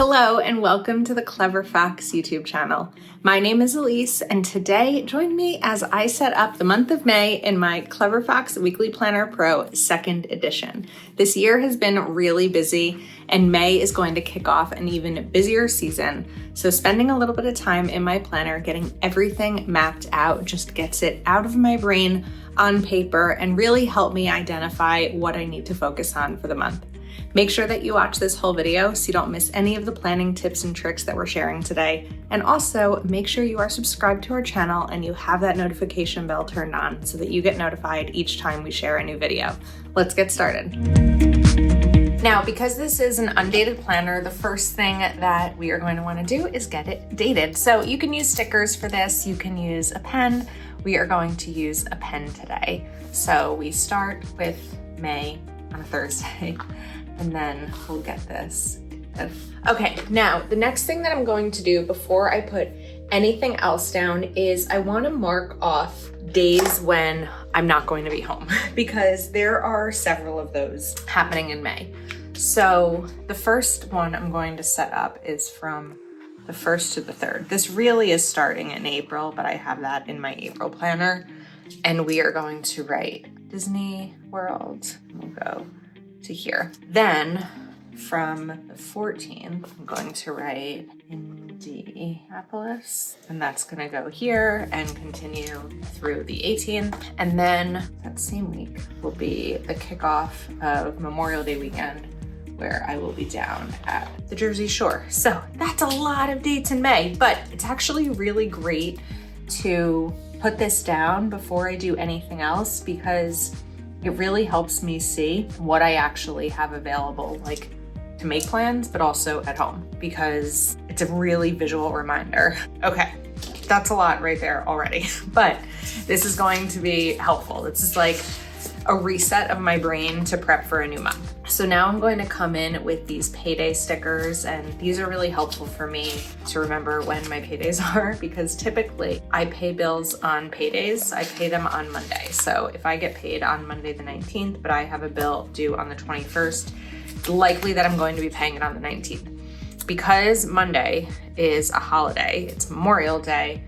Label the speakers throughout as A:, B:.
A: Hello and welcome to the Clever Facts YouTube channel. My name is Ilysse and today join me as I set up the month of May in my Clever Facts Weekly Planner Pro 2nd edition. This year has been really busy and May is going to kick off an even busier season. So spending a little bit of time in my planner getting everything mapped out just gets it out of my brain on paper and really help me identify what I need to focus on for the month. Make sure that you watch this whole video so you don't miss any of the planning tips and tricks that we're sharing today. And also make sure you are subscribed to our channel and you have that notification bell turned on so that you get notified each time we share a new video. Let's get started. Now, because this is an undated planner, the first thing that we are going to want to do is get it dated. So you can use stickers for this, you can use a pen. We are going to use a pen today. So we start with May on a Thursday. And then we'll get this. Okay, now the next thing that I'm going to do before I put anything else down is I want to mark off days when I'm not going to be home because there are several of those happening in May. So the first one I'm going to set up is from the 1st to the 3rd. This really is starting in April, but I have that in my April planner. And we are going to write Disney World. We'll go to here. Then from the 14th, I'm going to write Indianapolis, and that's gonna go here and continue through the 18th. And then that same week will be the kickoff of Memorial Day weekend, where I will be down at the Jersey Shore. So that's a lot of dates in May, but it's actually really great to put this down before I do anything else because it really helps me see what I actually have available, like to make plans, but also at home, because it's a really visual reminder. Okay, that's a lot right there already, but this is going to be helpful. This is like a reset of my brain to prep for a new month. So now I'm going to come in with these payday stickers, and these are really helpful for me to remember when my paydays are, because typically I pay bills on paydays. I pay them on Monday. So if I get paid on Monday the 19th, but I have a bill due on the 21st, it's likely that I'm going to be paying it on the 19th. Because Monday is a holiday, it's Memorial Day,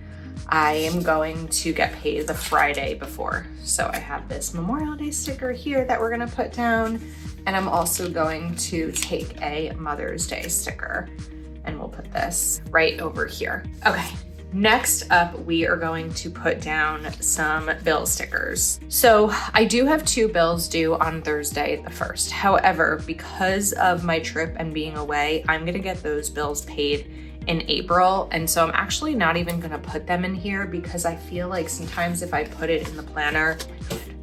A: I am going to get paid the Friday before. So I have this Memorial Day sticker here that we're gonna put down. And I'm also going to take a Mother's Day sticker and we'll put this right over here. Okay, next up, we are going to put down some bill stickers. So I do have 2 bills due on Thursday the 1st. However, because of my trip and being away, I'm gonna get those bills paid in April. And so I'm actually not even gonna put them in here because I feel like sometimes if I put it in the planner,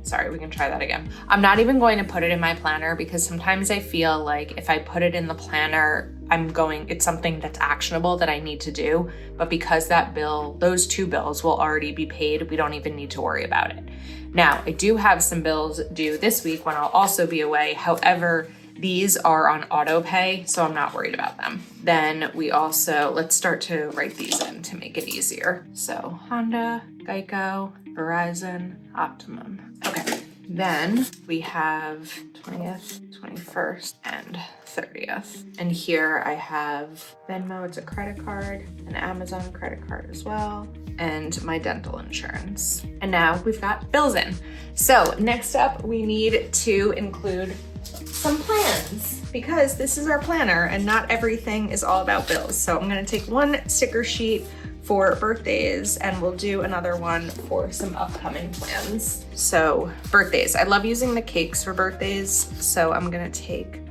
A: sorry, we can try that again. I'm not even going to put it in my planner because sometimes I feel like if I put it in the planner, it's something that's actionable that I need to do. But because that bill, those 2 bills will already be paid, we don't even need to worry about it. Now, I do have some bills due this week when I'll also be away. However, these are on auto pay, so I'm not worried about them. Then we also, let's start to write these in to make it easier. So Honda, Geico, Verizon, Optimum. Okay, then we have 20th, 21st, and 30th. And here I have Venmo, it's a credit card, an Amazon credit card as well, and my dental insurance. And now we've got bills in. So next up, we need to include some plans because this is our planner and not everything is all about bills. So I'm gonna take one sticker sheet for birthdays and we'll do another one for some upcoming plans. So birthdays, I love using the cakes for birthdays. So I'm gonna take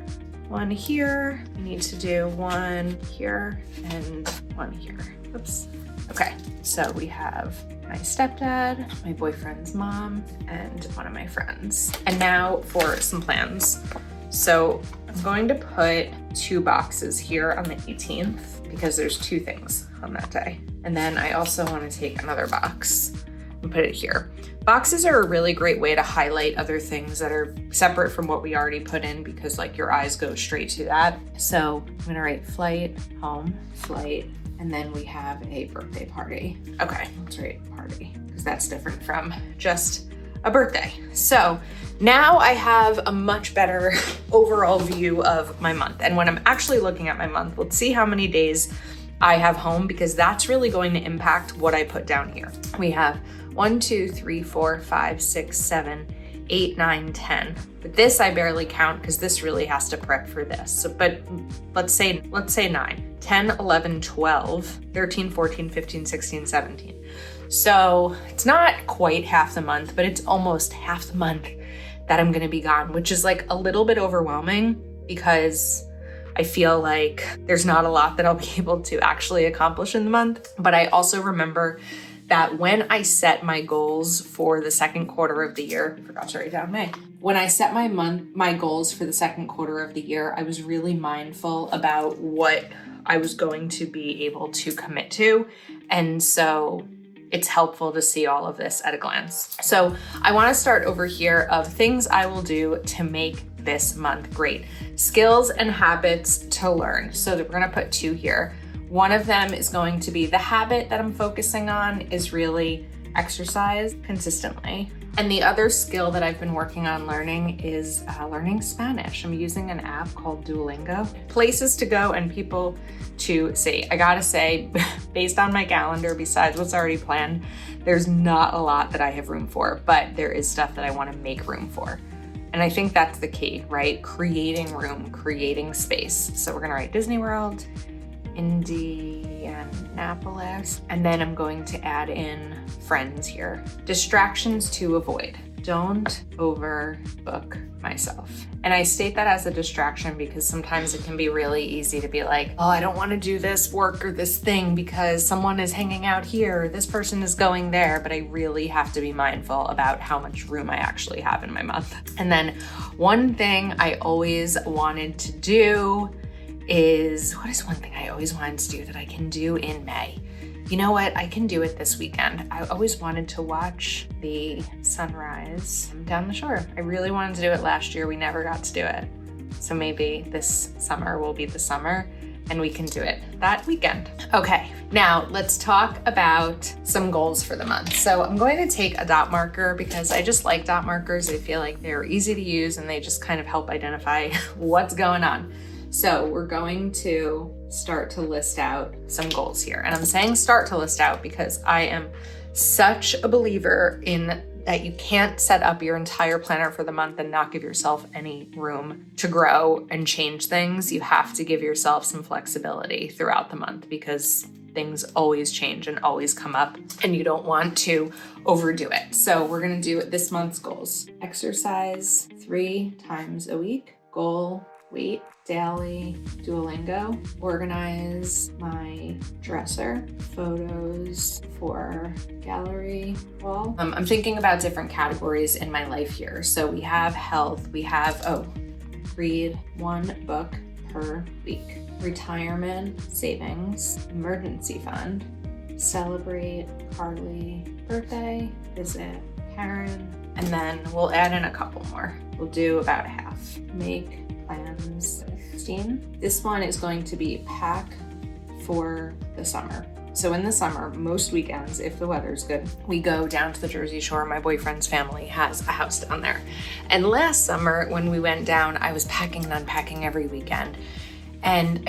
A: one here. I need to do one here and one here. Oops. Okay, so we have my stepdad, my boyfriend's mom, and one of my friends. And now for some plans. So I'm going to put 2 boxes here on the 18th because there's 2 things on that day. And then I also want to take another box and put it here. Boxes are a really great way to highlight other things that are separate from what we already put in because like your eyes go straight to that. So I'm gonna write flight, home, flight, and then we have a birthday party. Okay, let's write party because that's different from just a birthday. So Now I have a much better overall view of my month. And when I'm actually looking at my month, let's see how many days I have home, because that's really going to impact what I put down here. We have 1, 2, 3, 4, 5, 6, 7, 8, 9, 10. But this I barely count because this really has to prep for this. So, but let's say 9, 10, 11, 12, 13, 14, 15, 16, 17. So it's not quite half the month, but it's almost half the month that I'm gonna be gone, which is like a little bit overwhelming because I feel like there's not a lot that I'll be able to actually accomplish in the month. But I also remember that when I set my goals for the second quarter of the year, I forgot to write down May. When I set my goals for the second quarter of the year, I was really mindful about what I was going to be able to commit to. And so it's helpful to see all of this at a glance. So I want to start over here of things I will do to make this month great. Skills and habits to learn. So we're going to put 2 here. One of them is going to be the habit that I'm focusing on is really exercise consistently. And the other skill that I've been working on learning is learning Spanish. I'm using an app called Duolingo. Places to go and people to see. I gotta say, based on my calendar, besides what's already planned, there's not a lot that I have room for, but there is stuff that I wanna make room for. And I think that's the key, right? Creating room, creating space. So we're gonna write Disney World, Indianapolis, and then I'm going to add in friends here. Distractions to avoid. Don't overbook myself. And I state that as a distraction because sometimes it can be really easy to be like, oh, I don't want to do this work or this thing because someone is hanging out here, or this person is going there, but I really have to be mindful about how much room I actually have in my month. And then one thing I always wanted to do is, what is one thing I always wanted to do that I can do in May? You know what? I can do it this weekend. I always wanted to watch the sunrise down the shore. I really wanted to do it last year. We never got to do it. So maybe this summer will be the summer and we can do it that weekend. Okay, now let's talk about some goals for the month. So I'm going to take a dot marker because I just like dot markers. I feel like they're easy to use and they just kind of help identify what's going on. So we're going to start to list out some goals here. And I'm saying start to list out because I am such a believer in that you can't set up your entire planner for the month and not give yourself any room to grow and change things. You have to give yourself some flexibility throughout the month because things always change and always come up and you don't want to overdo it. So we're gonna do this month's goals. Exercise 3 times a week. Goal, weight, daily, Duolingo, organize my dresser, photos for gallery wall. I'm thinking about different categories in my life here. So we have health, we have, read 1 book per week, retirement, savings, emergency fund, celebrate Carly's birthday, visit Karen, and then we'll add in a couple more. We'll do about half. Make plans 15. This one is going to be pack for the summer. So in the summer, most weekends, if the weather's good, we go down to the Jersey Shore. My boyfriend's family has a house down there. And last summer when we went down, I was packing and unpacking every weekend. And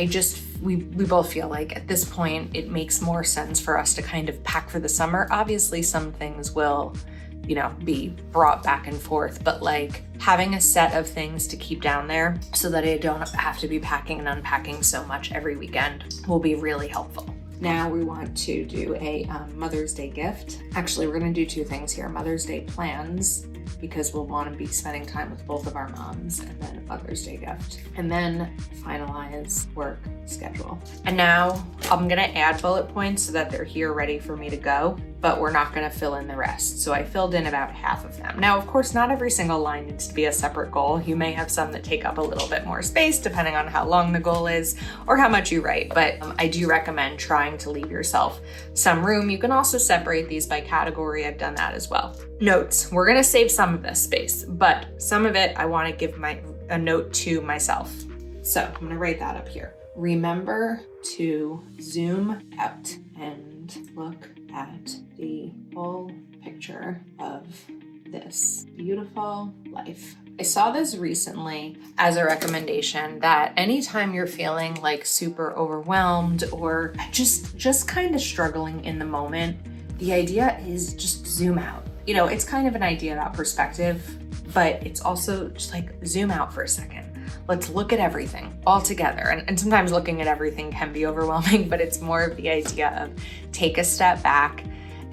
A: we both feel like at this point, it makes more sense for us to kind of pack for the summer. Obviously some things will, be brought back and forth, but like having a set of things to keep down there so that I don't have to be packing and unpacking so much every weekend will be really helpful. Now we want to do a Mother's Day gift. Actually, we're gonna do 2 things here. Mother's Day plans, because we'll want to be spending time with both of our moms, and then Mother's Day gift. And then finalize work schedule. And now I'm gonna add bullet points so that they're here ready for me to go, but we're not gonna fill in the rest. So I filled in about half of them. Now, of course, not every single line needs to be a separate goal. You may have some that take up a little bit more space depending on how long the goal is or how much you write, but I do recommend trying to leave yourself some room. You can also separate these by category. I've done that as well. Notes, we're gonna save some of this space, but some of it I wanna give a note to myself. So I'm gonna write that up here. Remember to zoom out and look at the whole picture of this beautiful life. I saw this recently as a recommendation that anytime you're feeling like super overwhelmed or just kind of struggling in the moment, the idea is just zoom out. You know, it's kind of an idea about perspective, but it's also just like zoom out for a second. Let's look at everything all together. And sometimes looking at everything can be overwhelming, but it's more of the idea of take a step back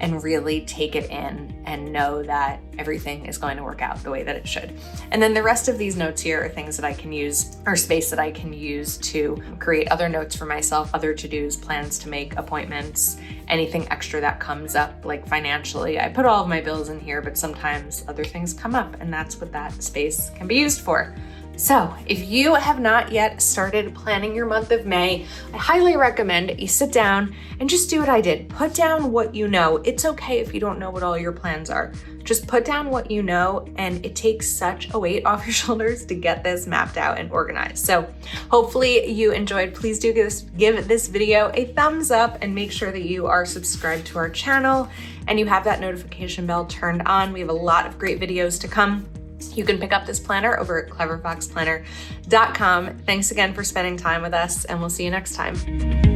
A: and really take it in and know that everything is going to work out the way that it should. And then the rest of these notes here are things that I can use, or space that I can use to create other notes for myself, other to-dos, plans to make, appointments, anything extra that comes up, like financially. I put all of my bills in here, but sometimes other things come up, and that's what that space can be used for. So if you have not yet started planning your month of May, I highly recommend you sit down and just do what I did. Put down what you know. It's okay if you don't know what all your plans are. Just put down what you know, and it takes such a weight off your shoulders to get this mapped out and organized. So hopefully you enjoyed. Please do give this video a thumbs up and make sure that you are subscribed to our channel and you have that notification bell turned on. We have a lot of great videos to come. You can pick up this planner over at cleverfoxplanner.com. Thanks again for spending time with us, and we'll see you next time.